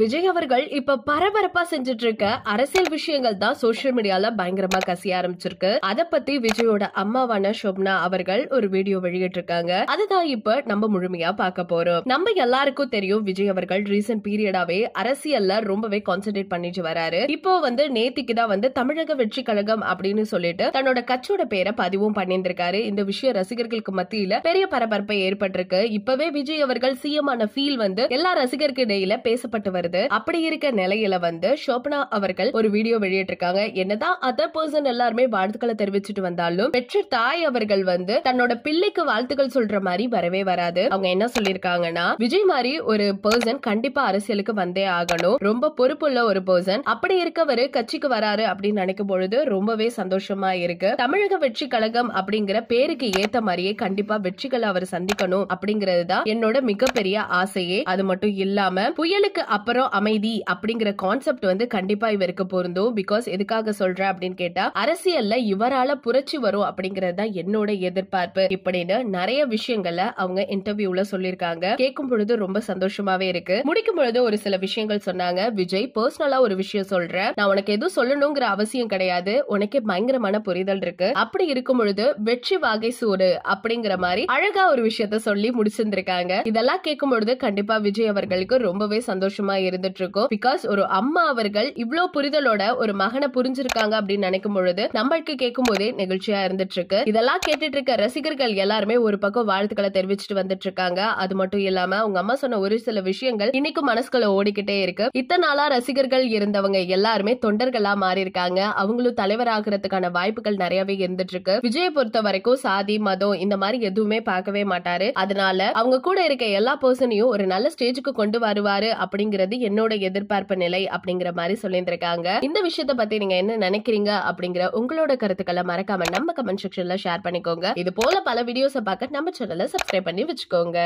விஜய் அவர்கள் இப்ப பரபரப்பா செஞ்சுட்டு இருக்க அரசியல் விஷயங்கள் தான் சோசியல் மீடியால பயங்கரமா கசிய ஆரம்பிச்சிருக்கு. அத பத்தி விஜயோட அம்மாவான ஷோபனா அவர்கள் ஒரு வீடியோ வெளியிட்டிருக்காங்க. அதுதான் இப்ப நம்ம முழுமையா பார்க்க போறோம். நம்ம எல்லாருக்கும் தெரியும் விஜய் அவர்கள் ரீசன்ட் பீரியடாவே அரசியல்ல ரொம்பவே கான்சென்ட்ரேட் பண்ணிட்டு வராரு. இப்போ நேத்திக்கு தான் தமிழக வெற்றி கழகம் அப்படின்னு சொல்லிட்டு தன்னோட கட்சியோட பேரை பதிவும் பண்ணியிருக்காரு. இந்த விஷயம் ரசிகர்களுக்கு மத்தியில பெரிய பரபரப்பை ஏற்பட்டிருக்கு. இப்பவே விஜய் அவர்கள் சிஎம் ஆன ஃபீல் எல்லா ரசிகருக்கு இடையில பேசப்பட்டு வருது. அப்படி இருக்க நிலையில ஷோபனா அவர்கள் ஒரு வீடியோ வெளியிட்டிருக்காங்க. என்னதான் அதர் பர்சன் எல்லாருமே வாழ்த்துக்களை தெரிவிச்சுட்டு வந்தாலும் பெற்ற தாய் அவர்கள் தன்னோட பிள்ளைக்கு வாழ்த்துக்கள் சொல்ற மாதிரி வரவே வராது. அவங்க என்ன சொல்லிருக்காங்கன்னா, விஜய் மாதிரி ஒரு பர்சன் கண்டிப்பா அரசியலுக்கு வந்தே ஆகணும், ரொம்ப பொறுப்புள்ள ஒரு பர்சன், அப்படி இருக்கவரு கட்சிக்கு வராரு அப்படின்னு நினைக்கும் பொழுது ரொம்பவே சந்தோஷமா இருக்கு. தமிழக வெற்றி கழகம் அப்படிங்கிற பேருக்கு ஏத்த மாதிரியே கண்டிப்பா வெற்றிகளை அவர் சந்திக்கணும் அப்படிங்கிறது தான் என்னோட மிகப்பெரிய ஆசையே. அது மட்டும் இல்லாம புயலுக்கு அப்புறம் அமைதி அப்படிங்கிற கான்செப்ட் கண்டிப்பா இவருக்கு பொருந்தும். பிகாஸ் எதுக்காக சொல்ற அப்படின்னு கேட்டா, அரசியல்ல இவரால புரட்சி வரும் அப்படிங்கறது தான் என்னோட எதிர்பார்ப்பு இப்படின்னு நிறைய விஷயங்களை அவங்க இன்டர்வியூல சொல்லிருக்காங்க. கேட்கும் பொழுது ரொம்ப சந்தோஷமாவே இருக்கு. முடிக்கும் பொழுது ஒரு சில விஷயங்கள் சொன்னாங்க. விஜய் பர்சனலா ஒரு விஷயம் சொல்றேன், நான் உனக்கு எதுவும் சொல்லணுங்கிற அவசியம் கிடையாது, உனக்கே பயங்கரமான புரிதல் இருக்கு, அப்படி இருக்கும் பொழுது வெற்றி வாகை சூடு அப்படிங்கிற மாதிரி அழகா ஒரு விஷயத்த சொல்லி முடிச்சிருந்திருக்காங்க. இதெல்லாம் கேட்கும் பொழுது கண்டிப்பா விஜய் அவர்களுக்கு ரொம்பவே சந்தோஷமா இருந்துட்டு இருக்கும். பிகாஸ் ஒரு அம்மா அவர்கள் இவ்வளவு புரிதலோட ஒரு மகனை புரிஞ்சிருக்காங்க அப்படின்னு நினைக்கும் பொழுது நம்மளுக்கு கேட்கும் போதே நெகிழ்ச்சியா இருந்துட்டு இருக்கு. இதெல்லாம் கேட்டுட்டு இருக்க ரசிகர்கள் எல்லாருமே ஒரு பக்கம் வாழ்த்துக்களை தெரிவிச்சுட்டு வந்துட்டு இருக்காங்க. அது மட்டும் இல்லாம உங்க அம்மா சொன்ன ஒரு சில விஷயங்கள் இன்னைக்கு மனசுக்குள்ள ஓடிக்கிட்டே இருக்கு. இத்தனை நாளா ரசிகர்கள் இருந்தவங்க எல்லாருமே தொண்டர்களா மாறி இருக்காங்க. அவங்களும் தலைவர் ஆகிறதுக்கான வாய்ப்புகள் நிறையவே இருந்துட்டு இருக்கு. விஜயை பொறுத்த வரைக்கும் சாதி மதம் இந்த மாதிரி எதுவுமே பார்க்கவே மாட்டாரு. அதனால அவங்க கூட இருக்க எல்லா பர்சனையும் ஒரு நல்ல ஸ்டேஜுக்கு கொண்டு வருவாரு அப்படிங்கிறது என்னோட எதிர்பார்ப்பு நிலை அப்படிங்கிற மாதிரி சொல்லியிருக்காங்க. இந்த விஷயத்தை பத்தி நீங்க என்ன நினைக்கிறீங்க அப்படிங்கிற உங்களோட கருத்துக்களை மறக்காம நம்ம கமெண்ட் செக்ஷன்ல ஷேர் பண்ணிக்கோங்க. இது போல பல வீடியோஸை பார்க்க நம்ம சேனலை சப்ஸ்கிரைப் பண்ணி வச்சுக்கோங்க.